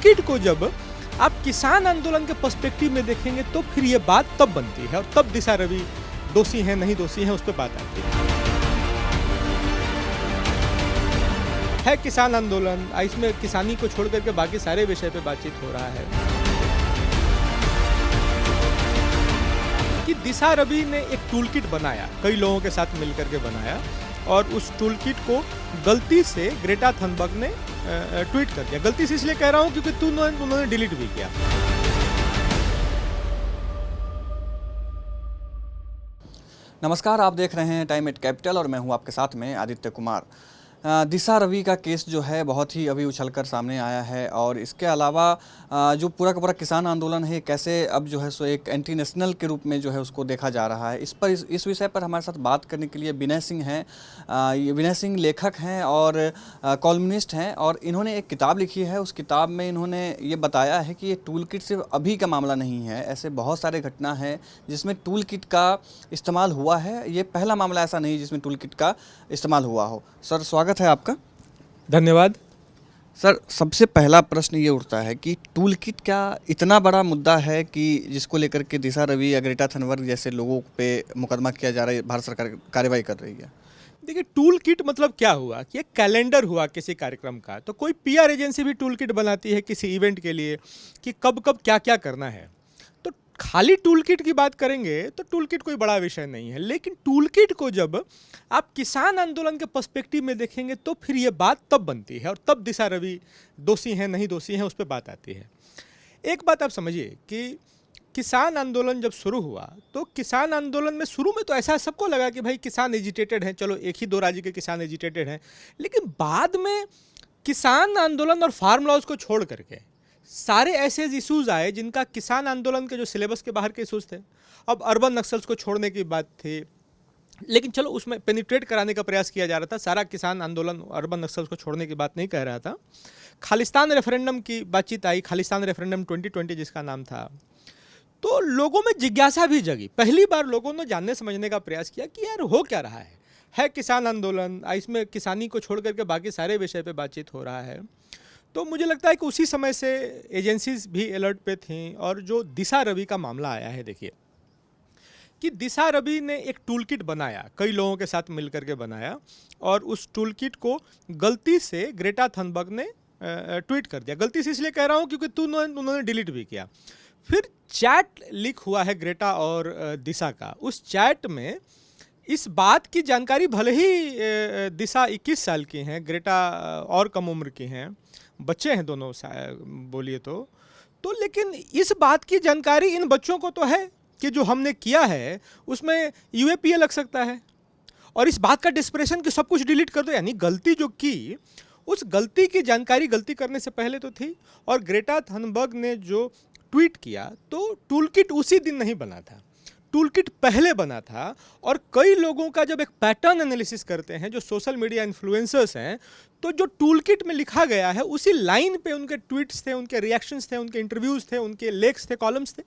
Kit को जब आप किसान आंदोलन के पर्सपेक्टिव में देखेंगे तो फिर ये बात तब बनती है और तब दिशा रवि दोषी हैं नहीं दोषी हैं उस पर बात आती है किसान आंदोलन। इसमें किसानी को छोड़ करके बाकी सारे विषय पे बातचीत हो रहा है कि दिशा रवि ने एक टूल किट बनाया, कई लोगों के साथ मिलकर के बनाया और उस टूल किट को गलती से ग्रेटा थनबर्ग ने ट्वीट कर दिया। गलती से इसलिए कह रहा हूं क्योंकि उन्होंने डिलीट भी किया। नमस्कार, आप देख रहे हैं टाइम एट कैपिटल और मैं हूं आपके साथ में आदित्य कुमार। दिशा रवि का केस जो है बहुत ही अभी उछलकर सामने आया है और इसके अलावा जो पूरा का पूरा किसान आंदोलन है कैसे अब जो है सो एक एंटी नेशनल के रूप में जो है उसको देखा जा रहा है। इस विषय पर हमारे साथ बात करने के लिए विनय सिंह हैं। ये विनय सिंह लेखक हैं और कॉलमनिस्ट हैं और इन्होंने एक किताब लिखी है। उस किताब में इन्होंने ये बताया है कि ये टूल किट सिर्फ अभी का मामला नहीं है, ऐसे बहुत सारे घटना है जिसमें टूल किट का इस्तेमाल हुआ है। ये पहला मामला ऐसा नहीं जिसमें टूल किट का इस्तेमाल हुआ हो। सर, स्वागत है आपका। धन्यवाद। सर, सबसे पहला प्रश्न ये उठता है कि टूल किट क्या इतना बड़ा मुद्दा है कि जिसको लेकर के दिशा रवि या ग्रेटा थनबर्ग जैसे लोगों पे मुकदमा किया जा रहा है, भारत सरकार कार्रवाई कर रही है? देखिए, टूल किट मतलब क्या हुआ कि एक कैलेंडर हुआ किसी कार्यक्रम का, तो कोई पीआर एजेंसी भी टूल किट बनाती है किसी इवेंट के लिए कि कब कब क्या क्या करना है। तो खाली टूल किट की बात करेंगे तो टूल किट कोई बड़ा विषय नहीं है, लेकिन टूल किट को जब आप किसान आंदोलन के पर्सपेक्टिव में देखेंगे तो फिर ये बात तब बनती है और तब दिशा रवि दोषी हैं नहीं दोषी हैं उस पर बात आती है। एक बात आप समझिए कि किसान आंदोलन जब शुरू हुआ तो किसान आंदोलन में शुरू में तो ऐसा सबको लगा कि भाई किसान एजिटेटेड हैं, चलो एक ही दो राज्य के किसान एजिटेटेड हैं, लेकिन बाद में किसान आंदोलन और फार्म लॉज को छोड़ करके सारे ऐसे इशूज़ आए जिनका किसान आंदोलन के जो सिलेबस के बाहर के इशूज़ थे। अब अर्बन नक्सल्स को छोड़ने की बात थी, लेकिन चलो उसमें पेनिट्रेट कराने का प्रयास किया जा रहा था। सारा किसान आंदोलन अर्बन नक्सल्स को छोड़ने की बात नहीं कह रहा था। खालिस्तान रेफरेंडम की बातचीत आई, खालिस्तान रेफरेंडम 2020 जिसका नाम था, तो लोगों में जिज्ञासा भी जगी। पहली बार लोगों ने जानने समझने का प्रयास किया कि यार हो क्या रहा है किसान आंदोलन, इसमें किसानी को छोड़ करके बाकी सारे विषय पे बातचीत हो रहा है। तो मुझे लगता है कि उसी समय से एजेंसीज भी अलर्ट पे थीं और जो दिशा रवि का मामला आया है, देखिए कि दिशा रवि ने एक टूल किट बनाया, कई लोगों के साथ मिलकर के बनाया और उस टूल किट को गलती से ग्रेटा थनबर्ग ने ट्वीट कर दिया। गलती से इसलिए कह रहा हूँ क्योंकि उन्होंने डिलीट भी किया। फिर चैट लीक हुआ है ग्रेटा और दिशा का। उस चैट में इस बात की जानकारी, भले ही दिशा 21 साल की हैं, ग्रेटा और कम उम्र की हैं, बच्चे हैं दोनों बोलिए तो लेकिन इस बात की जानकारी इन बच्चों को तो है कि जो हमने किया है उसमें यूएपीए लग सकता है और इस बात का डिस्प्रेशन कि सब कुछ डिलीट कर दो। यानी गलती जो की, उस गलती की जानकारी गलती करने से पहले तो थी। और ग्रेटा थनबर्ग ने जो ट्वीट किया तो टूल किट उसी दिन नहीं बना था, टूल किट पहले बना था। और कई लोगों का जब एक पैटर्न एनालिसिस करते हैं, जो सोशल मीडिया इन्फ्लुएंसर्स हैं, तो जो टूल किट में लिखा गया है उसी लाइन पे उनके ट्वीट्स थे, उनके रिएक्शंस थे, उनके इंटरव्यूज़ थे, उनके लेख्स थे, कॉलम्स थे।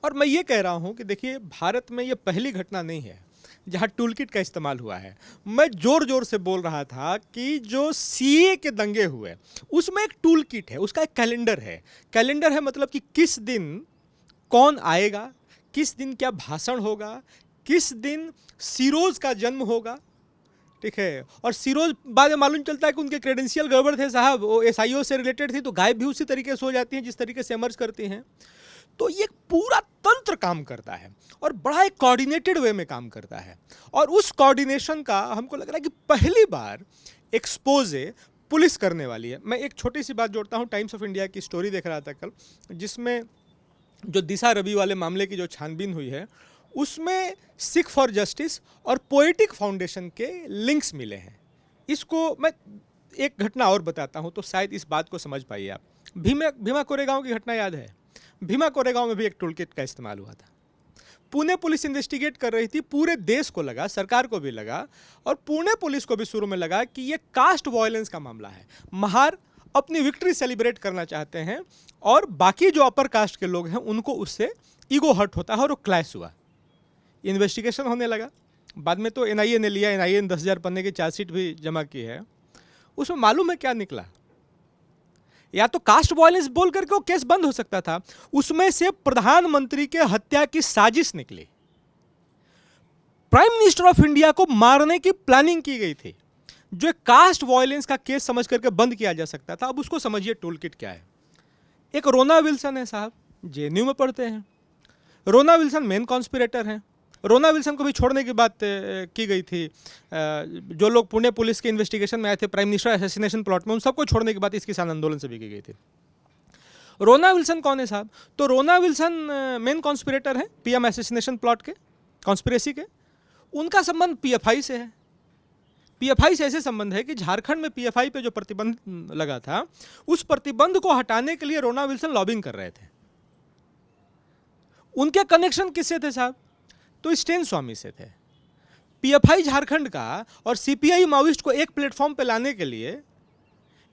और मैं ये कह रहा हूँ कि देखिए, भारत में ये पहली घटना नहीं है जहाँ टूल किट का इस्तेमाल हुआ है। मैं ज़ोर ज़ोर से बोल रहा था कि जो सीए के दंगे हुए उसमें एक टूल किट है, उसका एक कैलेंडर है। कैलेंडर है मतलब कि किस दिन कौन आएगा, किस दिन क्या भाषण होगा, किस दिन सिरोज का जन्म होगा, ठीक है। और सिरोज बाद में मालूम चलता है कि उनके क्रेडेंशियल गड़बड़ थे साहब, वो एसआईओ से रिलेटेड थी, तो गायब भी उसी तरीके से हो जाती हैं जिस तरीके से एमर्ज करती हैं। तो ये पूरा तंत्र काम करता है और बड़ा एक कोऑर्डिनेटेड वे में काम करता है। और उस कोऑर्डिनेशन का हमको लग रहा है कि पहली बार एक्सपोजे पुलिस करने वाली है। मैं एक छोटी सी बात जोड़ता हूँ, टाइम्स ऑफ इंडिया की स्टोरी देख रहा था कल, जिसमें जो दिशा रवि वाले मामले की जो छानबीन हुई है उसमें सिख फॉर जस्टिस और पोएटिक फाउंडेशन के लिंक्स मिले हैं। इसको मैं एक घटना और बताता हूं तो शायद इस बात को समझ पाइए आप। भीमा कोरेगांव की घटना याद है? भीमा कोरेगांव में भी एक टूल किट का इस्तेमाल हुआ था। पुणे पुलिस इन्वेस्टिगेट कर रही थी, पूरे देश को लगा, सरकार को भी लगा और पुणे पुलिस को भी शुरू में लगा कि ये कास्ट वायलेंस का मामला है। महार अपनी विक्ट्री सेलिब्रेट करना चाहते हैं और बाकी जो अपर कास्ट के लोग हैं उनको उससे ईगो हर्ट होता है और वो क्लैश हुआ। इन्वेस्टिगेशन होने लगा, बाद में तो एनआईए ने लिया, एनआईए ने 10,000 पन्ने की चार्जशीट भी जमा की है। उसमें मालूम है क्या निकला या तो कास्ट वायलेंस बोल करके वो केस बंद हो सकता था, उसमें से प्रधानमंत्री के हत्या की साजिश निकली, प्राइम मिनिस्टर ऑफ इंडिया को मारने की प्लानिंग की गई थी, जो एक कास्ट वायलेंस का केस समझ करके बंद किया जा सकता था। अब उसको समझिए टूल किट क्या है। एक रोना विल्सन है साहब, जेएनयू में पढ़ते हैं। रोना विल्सन मेन कॉन्स्पिरेटर हैं। रोना विल्सन को भी छोड़ने की बात की गई थी। जो लोग पुणे पुलिस के इन्वेस्टिगेशन में आए थे प्राइम मिनिस्टर असैसिनेशन प्लॉट में, उन सबको छोड़ने की बात इस किसान आंदोलन से भी की गई थी। रोना विल्सन कौन है साहब? तो रोना विल्सन मेन कॉन्स्पिरेटर हैं पीएम असैसिनेशन प्लॉट के, कॉन्स्पिरेसी के। उनका संबंध पीएफआई से है। पीएफआई से ऐसे संबंध है कि झारखंड में पीएफआई पे जो प्रतिबंध लगा था, उस प्रतिबंध को हटाने के लिए रोना विल्सन लॉबिंग कर रहे थे। उनके कनेक्शन किससे थे साहब? तो स्टेन स्वामी से थे। पीएफआई झारखंड का और सीपीआई माओइस्ट को एक प्लेटफॉर्म पे लाने के लिए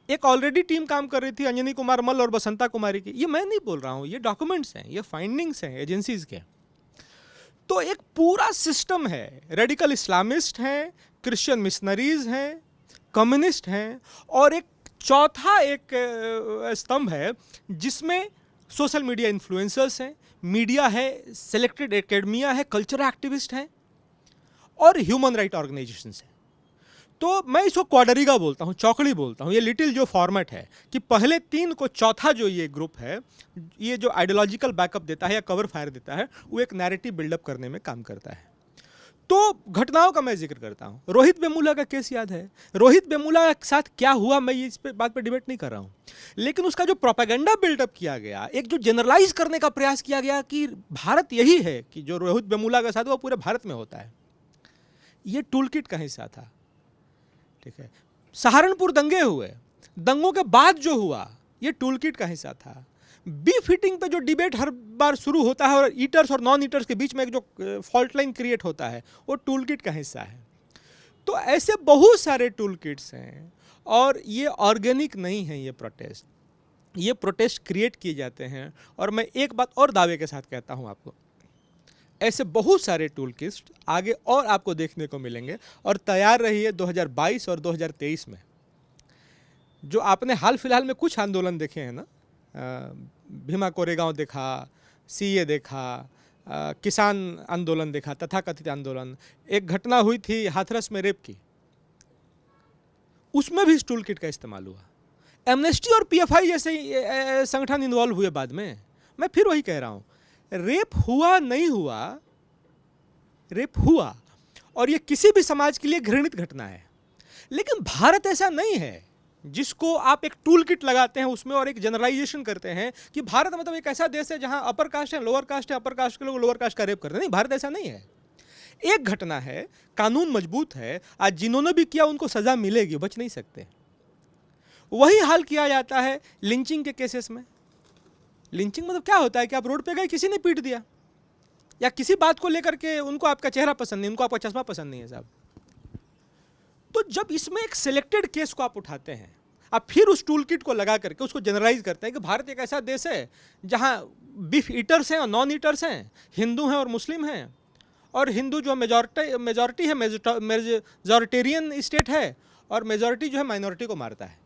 एक ऑलरेडी टीम काम कर रही थी, अंजनी कुमार मल्ल और बसंता कुमारी की। ये मैं नहीं बोल रहा हूं, ये डॉक्यूमेंट्स हैं, ये फाइंडिंग्स हैं एजेंसीज के। तो एक पूरा सिस्टम है, रेडिकल इस्लामिस्ट हैं, क्रिश्चियन मिशनरीज हैं, कम्युनिस्ट हैं, और एक चौथा एक स्तंभ है जिसमें सोशल मीडिया इन्फ्लुएंसर्स हैं, मीडिया है, सेलेक्टेड एकेडमिया है, कल्चरल एक्टिविस्ट हैं और ह्यूमन राइट ऑर्गेनाइजेशंस हैं। तो मैं इसको क्वाडरिगा बोलता हूँ, चौकड़ी बोलता हूँ। ये लिटिल जो फॉर्मेट है कि पहले तीन को चौथा जो ये ग्रुप है, ये जो आइडियोलॉजिकल बैकअप देता है या कवर फायर देता है, वो एक नैरेटिव बिल्डअप करने में काम करता है। तो घटनाओं का मैं जिक्र करता हूँ। रोहित वेमुला का केस याद है। रोहित वेमुला के साथ क्या हुआ, मैं इस पे बात पे डिबेट नहीं कर रहा हूँ, लेकिन उसका जो प्रोपेगेंडा बिल्डअप किया गया, एक जो जनरलाइज करने का प्रयास किया गया कि भारत यही है, कि जो रोहित वेमुला का साथ वो पूरे भारत में होता है, ये टूल किट का हिस्सा था। ठीक है, सहारनपुर दंगे हुए, दंगों के बाद जो हुआ, ये टूल किट का हिस्सा था। बी फिटिंग पे जो डिबेट हर बार शुरू होता है और ईटर्स और नॉन ईटर्स के बीच में एक जो फॉल्ट लाइन क्रिएट होता है, वो टूल किट का हिस्सा है। तो ऐसे बहुत सारे टूल किट्स हैं, और ये ऑर्गेनिक नहीं है। ये प्रोटेस्ट क्रिएट किए जाते हैं। और मैं एक बात और दावे के साथ कहता हूँ आपको, ऐसे बहुत सारे टूल किट्स आगे और आपको देखने को मिलेंगे। और तैयार रहिए 2022 और 2023 में, जो आपने हाल फिलहाल में कुछ आंदोलन देखे हैं ना, भीमा कोरेगांव देखा, सीए देखा, किसान आंदोलन देखा, तथाकथित आंदोलन। एक घटना हुई थी हाथरस में रेप की, उसमें भी इस टूल किट का इस्तेमाल हुआ। एमनेस्टी और पीएफआई जैसे संगठन इन्वॉल्व हुए बाद में। मैं फिर वही कह रहा हूँ, रेप हुआ नहीं हुआ, रेप हुआ, और ये किसी भी समाज के लिए घृणित घटना है। लेकिन भारत ऐसा नहीं है जिसको आप एक टूल किट लगाते हैं उसमें और एक जनरलाइजेशन करते हैं कि भारत मतलब एक ऐसा देश है जहां अपर कास्ट है, लोअर कास्ट है, अपर कास्ट के लोग लोअर कास्ट का रेप करते हैं। नहीं, भारत ऐसा नहीं है। एक घटना है, कानून मजबूत है, आज जिन्होंने भी किया उनको सजा मिलेगी, बच नहीं सकते। वही हाल किया जाता है लिंचिंग के केसेस में। लिंचिंग मतलब क्या होता है कि आप रोड पे गए, किसी ने पीट दिया, या किसी बात को लेकर के उनको आपका चेहरा पसंद नहीं, उनको आपका चश्मा पसंद नहीं है साहब। तो जब इसमें एक सिलेक्टेड केस को आप उठाते हैं, आप फिर उस टूल किट को लगा करके उसको जनरलाइज करते हैं कि भारत एक ऐसा देश है जहां बीफ ईटर्स हैं और नॉन ईटर्स हैं, हिंदू हैं और मुस्लिम हैं, और हिंदू जो मेजॉरिटी है, मेजॉरिटेरियन स्टेट है, और मेजॉरिटी जो है माइनॉरिटी को मारता है।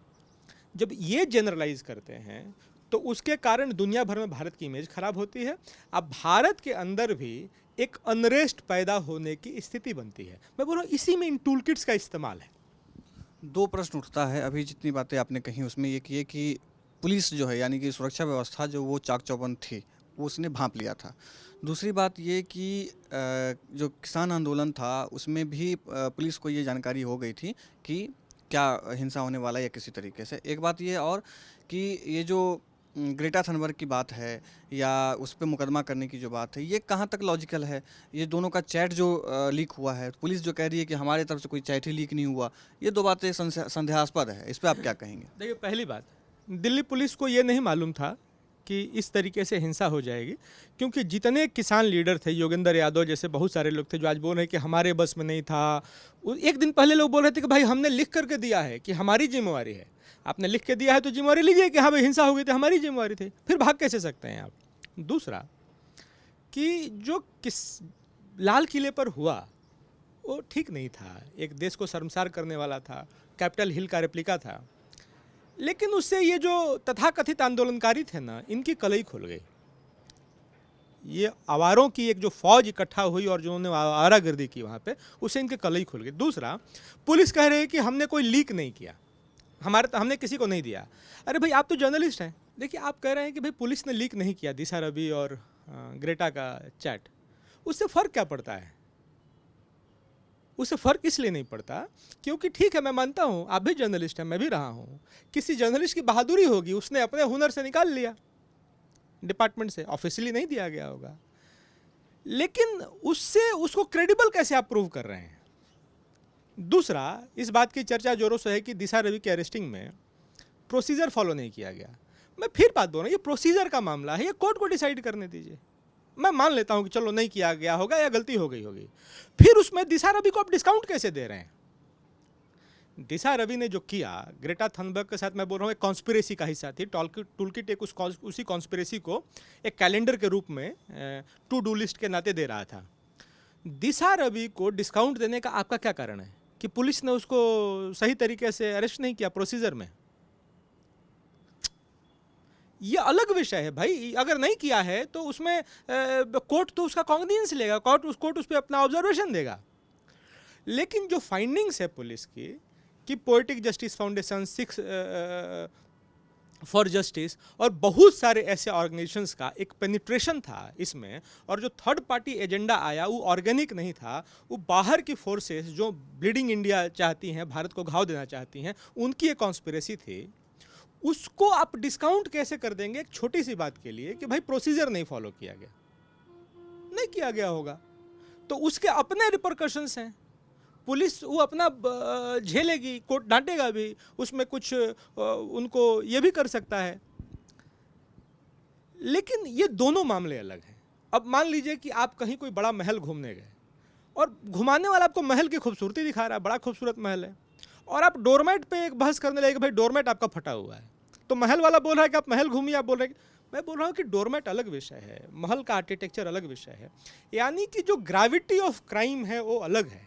जब ये जनरलाइज करते हैं तो उसके कारण दुनिया भर में भारत की इमेज खराब होती है। अब भारत के अंदर भी एक अनरेस्ट पैदा होने की स्थिति बनती है। मैं बोल रहा हूँ इसी में इन टूल किट्स का इस्तेमाल है। दो प्रश्न उठता है, अभी जितनी बातें आपने कही उसमें ये कि पुलिस जो है, यानी कि सुरक्षा व्यवस्था जो वो चाक चौबंद थी, वो उसने भांप लिया था। दूसरी बात ये कि जो किसान आंदोलन था उसमें भी पुलिस को ये जानकारी हो गई थी कि क्या हिंसा होने वाला है या किसी तरीके से। एक बात ये और कि ये जो ग्रेटा थनबर्ग की बात है या उस पर मुकदमा करने की जो बात है, ये कहाँ तक लॉजिकल है? ये दोनों का चैट जो लीक हुआ है, पुलिस जो कह रही है कि हमारे तरफ से कोई चैट ही लीक नहीं हुआ, ये दो बातें संदेहास्पद है। इस पर आप क्या कहेंगे? देखिए, पहली बात, दिल्ली पुलिस को ये नहीं मालूम था कि इस तरीके से हिंसा हो जाएगी, क्योंकि जितने किसान लीडर थे, योगेंद्र यादव जैसे बहुत सारे लोग थे जो आज बोल रहे हैं कि हमारे बस में नहीं था। एक दिन पहले लोग बोल रहे थे कि भाई हमने लिख करके दिया है कि हमारी जिम्मेवारी है, आपने लिख के दिया है तो जिम्मेवारी लीजिए कि हाँ भाई हिंसा हो गई थी, हमारी जिम्मेवारी थी। फिर भाग कैसे सकते हैं आप? दूसरा कि जो लाल किले पर हुआ वो ठीक नहीं था, एक देश को शर्मसार करने वाला था, कैपिटल हिल का रेप्लिका था। लेकिन उससे ये जो तथाकथित आंदोलनकारी थे ना, इनकी कलई खुल गई। ये आवारों की एक जो फौज इकट्ठा हुई और जो उन्होंने आवारागर्दी की वहाँ पे, उससे इनके कलई खुल गई। दूसरा, पुलिस कह रही है कि हमने कोई लीक नहीं किया, हमने किसी को नहीं दिया। अरे भाई, आप तो जर्नलिस्ट हैं। देखिए, आप कह रहे हैं कि भाई पुलिस ने लीक नहीं किया दिशा रवि और ग्रेटा का चैट, उससे फ़र्क क्या पड़ता है? उससे फ़र्क इसलिए नहीं पड़ता क्योंकि ठीक है, मैं मानता हूँ आप भी जर्नलिस्ट हैं, मैं भी रहा हूँ। किसी जर्नलिस्ट की बहादुरी होगी, उसने अपने हुनर से निकाल लिया, डिपार्टमेंट से ऑफिशियली नहीं दिया गया होगा, लेकिन उससे उसको क्रेडिबल कैसे आप प्रूव कर रहे हैं? दूसरा, इस बात की चर्चा जोरों से है कि दिशा रवि के अरेस्टिंग में प्रोसीजर फॉलो नहीं किया गया। मैं फिर बात बोल रहा हूँ, ये प्रोसीजर का मामला है, ये कोर्ट को डिसाइड करने दीजिए। मैं मान लेता हूँ कि चलो नहीं किया गया होगा या गलती हो गई होगी, फिर उसमें दिशा रवि को आप डिस्काउंट कैसे दे रहे हैं? दिशा रवि ने जो किया ग्रेटा थनबर्ग के साथ, मैं बोल रहा हूँ एक कॉन्स्पिरेसी का हिस्सा थी। टूलकिट एक उसी कॉन्स्पिरेसी को एक कैलेंडर के रूप में टू डू लिस्ट के नाते दे रहा था। दिशा रवि को डिस्काउंट देने का आपका क्या कारण है कि पुलिस ने उसको सही तरीके से अरेस्ट नहीं किया प्रोसीजर में? ये अलग विषय है भाई। अगर नहीं किया है तो उसमें कोर्ट तो उसका कॉग्निजेंस लेगा, कोर्ट उस पर अपना ऑब्जर्वेशन देगा। लेकिन जो फाइंडिंग्स है पुलिस की कि poetic justice foundation, six for justice और बहुत सारे ऐसे ऑर्गेनाइजेशंस का एक पेनिट्रेशन था इसमें, और जो थर्ड पार्टी एजेंडा आया वो ऑर्गेनिक नहीं था, वो बाहर की फोर्सेस जो ब्लीडिंग इंडिया चाहती हैं, भारत को घाव देना चाहती हैं, उनकी एक कॉन्स्पिरेसी थी। उसको आप डिस्काउंट कैसे कर देंगे एक छोटी सी बात के लिए कि भाई प्रोसीजर नहीं फॉलो किया गया? नहीं किया गया होगा तो उसके अपने रिपरकशंस हैं, पुलिस वो अपना झेलेगी, कोर्ट डांटेगा भी, उसमें कुछ उनको ये भी कर सकता है। लेकिन ये दोनों मामले अलग हैं। अब मान लीजिए कि आप कहीं कोई बड़ा महल घूमने गए और घुमाने वाला आपको महल की खूबसूरती दिखा रहा है, बड़ा खूबसूरत महल है, और आप डोरमेट पे एक बहस करने लगे, भाई डोरमेट आपका फटा हुआ है, तो महल वाला बोल रहा है कि आप महल घूमिए, आप बोल रहे हैं। मैं बोल रहा हूँ कि डोरमेट अलग विषय है, महल का आर्किटेक्चर अलग विषय है, यानी कि जो ग्रेविटी ऑफ क्राइम है वो अलग है।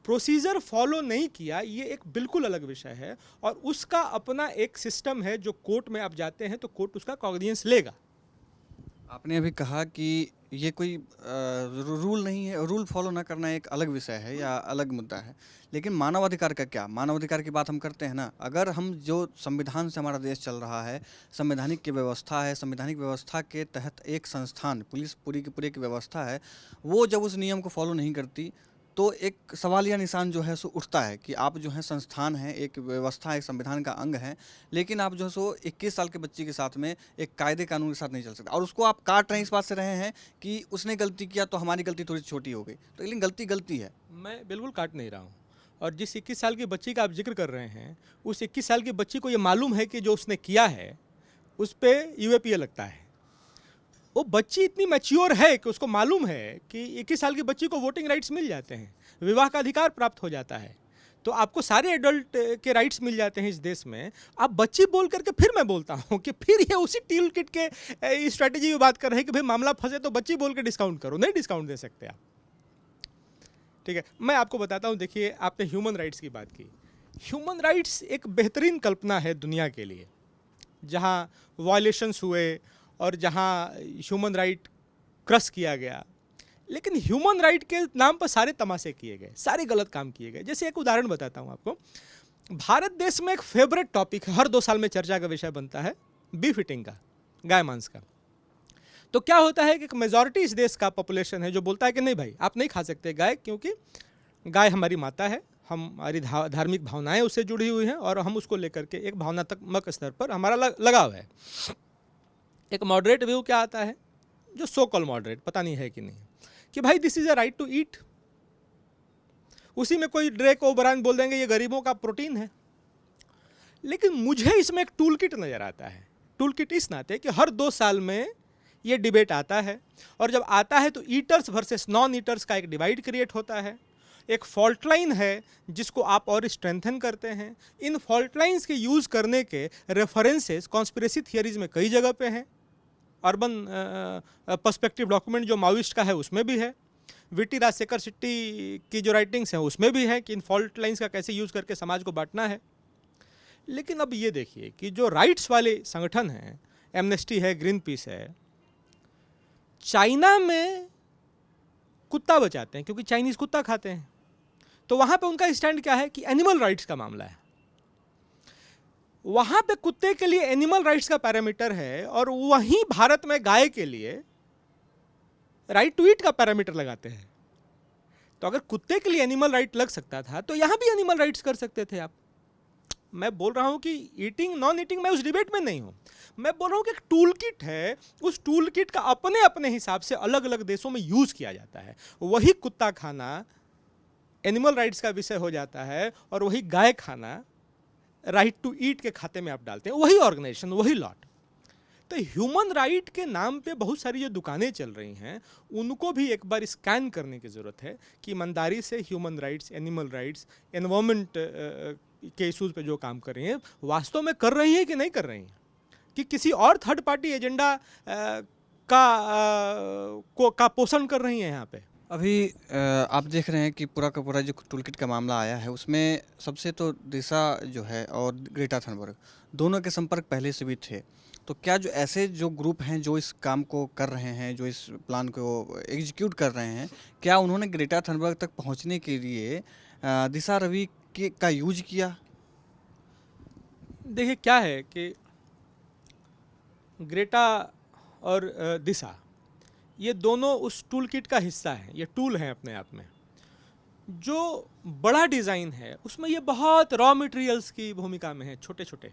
प्रोसीजर फॉलो नहीं किया ये एक बिल्कुल अलग विषय है, और उसका अपना एक सिस्टम है। जो कोर्ट में आप जाते हैं तो कोर्ट उसका कॉग्निजेंस लेगा। आपने अभी कहा कि ये कोई रूल नहीं है, रूल फॉलो ना करना एक अलग विषय है या अलग मुद्दा है, लेकिन मानवाधिकार का क्या? मानवाधिकार की बात हम करते हैं ना, अगर हम जो संविधान से हमारा देश चल रहा है, संवैधानिक की व्यवस्था है, संवैधानिक व्यवस्था के तहत एक संस्थान, पुलिस पूरी की पूरी की व्यवस्था है, वो जब उस नियम को फॉलो नहीं करती तो एक सवालिया निशान जो है सो उठता है कि आप जो है संस्थान है, एक व्यवस्था, एक संविधान का अंग है, लेकिन आप जो है सो 21 साल के बच्चे के साथ में एक कायदे कानून के साथ नहीं चल सकते, और उसको आप काट रहे हैं इस बात से रहे हैं कि उसने गलती किया तो हमारी गलती थोड़ी छोटी हो गई, तो लेकिन गलती गलती है। मैं बिल्कुल काट नहीं रहा हूँ, और जिस 21 साल की बच्ची का आप जिक्र कर रहे हैं, उस 21 साल की बच्ची को ये मालूम है कि जो उसने किया है उस पर यूएपीए लगता है। वो बच्ची इतनी मैच्योर है कि उसको मालूम है कि 21 साल की बच्ची को वोटिंग राइट्स मिल जाते हैं, विवाह का अधिकार प्राप्त हो जाता है, तो आपको सारे एडल्ट के राइट्स मिल जाते हैं इस देश में। आप बच्ची बोल करके फिर मैं बोलता हूँ कि फिर ये उसी टूल किट के स्ट्रैटेजी में बात कर रहे हैं कि भाई मामला फंसे तो बच्ची बोल के डिस्काउंट करो। नहीं डिस्काउंट दे सकते आप, ठीक है। मैं आपको बताता हूँ, देखिए आपने ह्यूमन राइट्स की बात की। ह्यूमन राइट्स एक बेहतरीन कल्पना है दुनिया के लिए, जहाँ वायलेशंस हुए और जहाँ ह्यूमन राइट क्रश किया गया, लेकिन ह्यूमन राइट के नाम पर सारे तमाशे किए गए, सारे गलत काम किए गए। जैसे एक उदाहरण बताता हूँ आपको, भारत देश में एक फेवरेट टॉपिक है, हर 2 साल में चर्चा का विषय बनता है, बीफ ईटिंग का, गाय मांस का। तो क्या होता है कि एक मेजॉरिटी इस देश का पॉपुलेशन है जो बोलता है कि नहीं भाई आप नहीं खा सकते गाय, क्योंकि गाय हमारी माता है, हमारी धार्मिक भावनाएं उससे जुड़ी हुई हैं और हम उसको लेकर के एक भावनात्मक स्तर पर हमारा लगाव है। एक मॉडरेट व्यू क्या आता है, जो सो कॉल मॉडरेट, पता नहीं है कि नहीं, कि भाई this is a right to eat. उसी में कोई ड्रेक ओबरान बोल देंगे ये गरीबों का प्रोटीन है। लेकिन मुझे इसमें एक टूल किट नज़र आता है। टूल किट इस नाते कि हर 2 साल में ये डिबेट आता है, और जब आता है तो ईटर्स वर्सेस नॉन ईटर्स का एक डिवाइड क्रिएट होता है। एक फॉल्ट लाइन है जिसको आप और स्ट्रेंथन करते हैं। इन फॉल्ट लाइन्स के यूज़ करने के रेफरेंसेस कॉन्स्पिरेसी थियरीज में कई जगह पे हैं। अर्बन पर्सपेक्टिव डॉक्यूमेंट जो माओइस्ट का है उसमें भी है, वीटी राजशेखर शेट्टी की जो राइटिंग्स हैं उसमें भी है कि इन फॉल्ट लाइन्स का कैसे यूज़ करके समाज को बांटना है। लेकिन अब ये देखिए कि जो राइट्स वाले संगठन हैं, एमनेस्टी है, ग्रीन पीस है, चाइना में कुत्ता बचाते हैं क्योंकि चाइनीज कुत्ता खाते हैं, तो वहां पे उनका स्टैंड क्या है कि एनिमल राइट्स का मामला है। वहां पे कुत्ते के लिए एनिमल राइट्स का पैरामीटर है और वहीं भारत में गाय के लिए राइट टू ईट का पैरामीटर लगाते हैं। तो अगर कुत्ते के लिए एनिमल राइट लग सकता था तो यहां भी एनिमल राइट्स कर सकते थे आप। मैं बोल रहा हूं कि ईटिंग नॉन ईटिंग, मैं उस डिबेट में नहीं हूं। मैं बोल रहा हूं कि एक टूल किट है, उस टूल किट का अपने अपने हिसाब से अलग अलग देशों में यूज किया जाता है। वही कुत्ता खाना एनिमल राइट्स का विषय हो जाता है और वही गाय खाना राइट टू ईट के खाते में आप डालते हैं, वही ऑर्गेनाइजेशन, वही लॉट। तो ह्यूमन राइट के नाम पे बहुत सारी जो दुकानें चल रही हैं उनको भी एक बार स्कैन करने की ज़रूरत है कि ईमानदारी से human rights, animal rights, environment के इशूज़ पे जो काम कर रही हैं वास्तव में कर रही हैं कि नहीं कर रही हैं, कि किसी और थर्ड पार्टी एजेंडा का पोषण कर रही हैं यहाँ पे। अभी आप देख रहे हैं कि पूरा का पूरा जो टूलकिट का मामला आया है उसमें सबसे तो दिशा जो है और ग्रेटा थनबर्ग दोनों के संपर्क पहले से भी थे। तो क्या जो ऐसे जो ग्रुप हैं जो इस काम को कर रहे हैं, जो इस प्लान को एग्जीक्यूट कर रहे हैं, क्या उन्होंने ग्रेटा थनबर्ग तक पहुंचने के लिए दिशा रवि का यूज किया? देखिए क्या है कि ग्रेटा और दिशा ये दोनों उस टूल किट का हिस्सा है, ये टूल है अपने आप में। जो बड़ा डिज़ाइन है उसमें ये बहुत रॉ मटेरियल्स की भूमिका में है, छोटे छोटे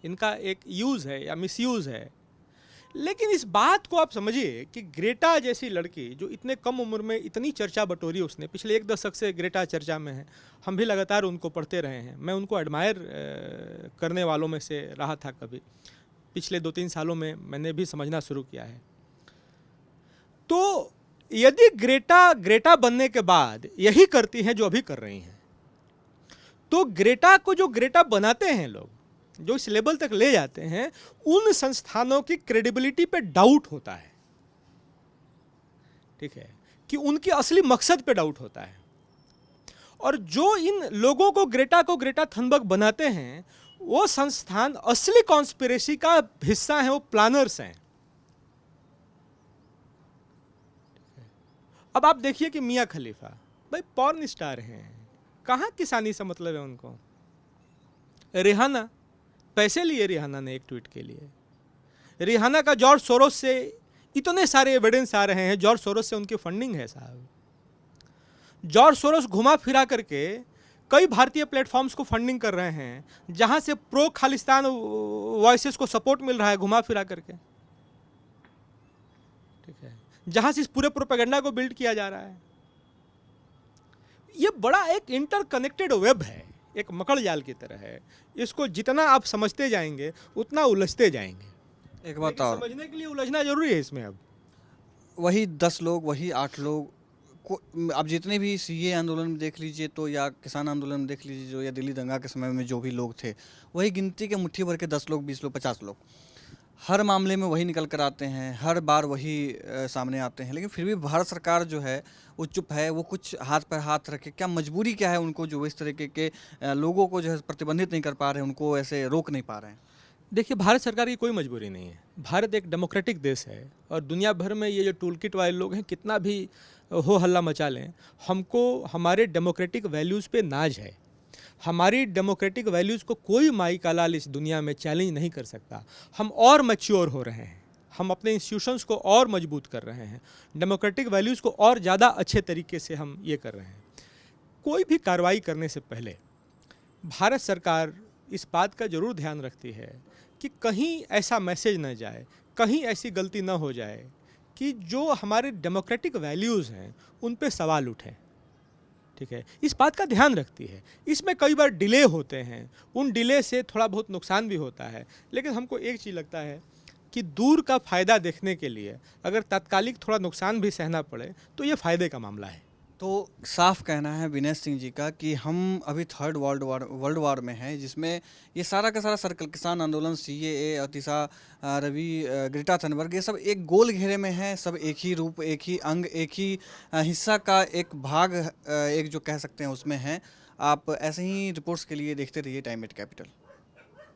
इनका एक यूज़ है या मिसयूज़ है। लेकिन इस बात को आप समझिए कि ग्रेटा जैसी लड़की जो इतने कम उम्र में इतनी चर्चा बटोरी, उसने पिछले 1 दशक से ग्रेटा चर्चा में है, हम भी लगातार उनको पढ़ते रहे हैं। मैं उनको एडमायर करने वालों में से रहा था कभी, पिछले 2-3 सालों में मैंने भी समझना शुरू किया है। तो यदि ग्रेटा बनने के बाद यही करती हैं जो अभी कर रही हैं, तो ग्रेटा को जो ग्रेटा बनाते हैं लोग, जो इस लेवल तक ले जाते हैं, उन संस्थानों की क्रेडिबिलिटी पे डाउट होता है, ठीक है, कि उनके असली मकसद पे डाउट होता है। और जो इन लोगों को ग्रेटा थनबर्ग बनाते हैं वो संस्थान असली कॉन्स्पिरेसी का हिस्सा है, वो प्लानर्स हैं। अब आप देखिए कि मियां खलीफा भाई पॉर्न स्टार हैं, कहाँ किसानी से मतलब है उनको। रिहाना, पैसे लिए रिहाना ने एक ट्वीट के लिए। रिहाना का जॉर्ज सोरोस से इतने सारे एविडेंस आ रहे हैं, जॉर्ज सोरोस से उनकी फंडिंग है साहब। जॉर्ज सोरोस घुमा फिरा करके कई भारतीय प्लेटफॉर्म्स को फंडिंग कर रहे हैं जहां से प्रो खालिस्तान वॉइसेस को सपोर्ट मिल रहा है, घुमा फिरा करके, ठीक है, जहां से इस पूरे प्रोपेगेंडा को बिल्ड किया जा रहा है। ये बड़ा एक इंटरकनेक्टेड वेब है, एक मकड़ जाल की तरह है। इसको जितना आप समझते जाएंगे उतना उलझते जाएंगे। एक बात और, समझने के लिए उलझना जरूरी है इसमें। अब वही 10 लोग, वही 8 लोग को, अब जितने भी सीए आंदोलन में देख लीजिए तो, या किसान आंदोलन में देख लीजिए जो, या दिल्ली दंगा के समय में जो भी लोग थे, वही गिनती के मुट्ठी भर के 10 लोग, 20 लोग, 50 लोग हर मामले में वही निकल कर आते हैं, हर बार वही सामने आते हैं। लेकिन फिर भी भारत सरकार जो है वो चुप है। वो कुछ हाथ पर हाथ रखे, क्या मजबूरी क्या है उनको जो इस तरीके के लोगों को जो है प्रतिबंधित नहीं कर पा रहे हैं, उनको ऐसे रोक नहीं पा रहे हैं? देखिए, भारत सरकार की कोई मजबूरी नहीं है। भारत एक डेमोक्रेटिक देश है और दुनिया भर में ये जो टूल किट वाले लोग हैं कितना भी हो हल्ला मचा लें, हमको हमारे डेमोक्रेटिक वैल्यूज़ पे नाज है। हमारी डेमोक्रेटिक वैल्यूज़ को कोई माई का लाल इस दुनिया में चैलेंज नहीं कर सकता। हम और मैच्योर हो रहे हैं, हम अपने इंस्टीट्यूशंस को और मजबूत कर रहे हैं, डेमोक्रेटिक वैल्यूज़ को और ज़्यादा अच्छे तरीके से हम ये कर रहे हैं। कोई भी कार्रवाई करने से पहले भारत सरकार इस बात का ज़रूर ध्यान रखती है कि कहीं ऐसा मैसेज न जाए, कहीं ऐसी गलती न हो जाए कि जो हमारे डेमोक्रेटिक वैल्यूज़ हैं उन पे सवाल उठे, ठीक है, इस बात का ध्यान रखती है। इसमें कई बार डिले होते हैं, उन डिले से थोड़ा बहुत नुकसान भी होता है, लेकिन हमको एक चीज़ लगता है कि दूर का फ़ायदा देखने के लिए अगर तात्कालिक थोड़ा नुकसान भी सहना पड़े तो ये फ़ायदे का मामला है। तो साफ कहना है विनय सिंह जी का कि हम अभी थर्ड वर्ल्ड वार में हैं, जिसमें ये सारा का सारा सर्कल, किसान आंदोलन, सीएए, दिशा रवि, ग्रेटा थनबर्ग, ये सब एक गोल घेरे में है। सब एक ही रूप, एक ही अंग, एक ही हिस्सा का एक भाग, एक जो कह सकते हैं उसमें है। आप ऐसे ही रिपोर्ट्स के लिए देखते रहिए टाइम एट कैपिटल।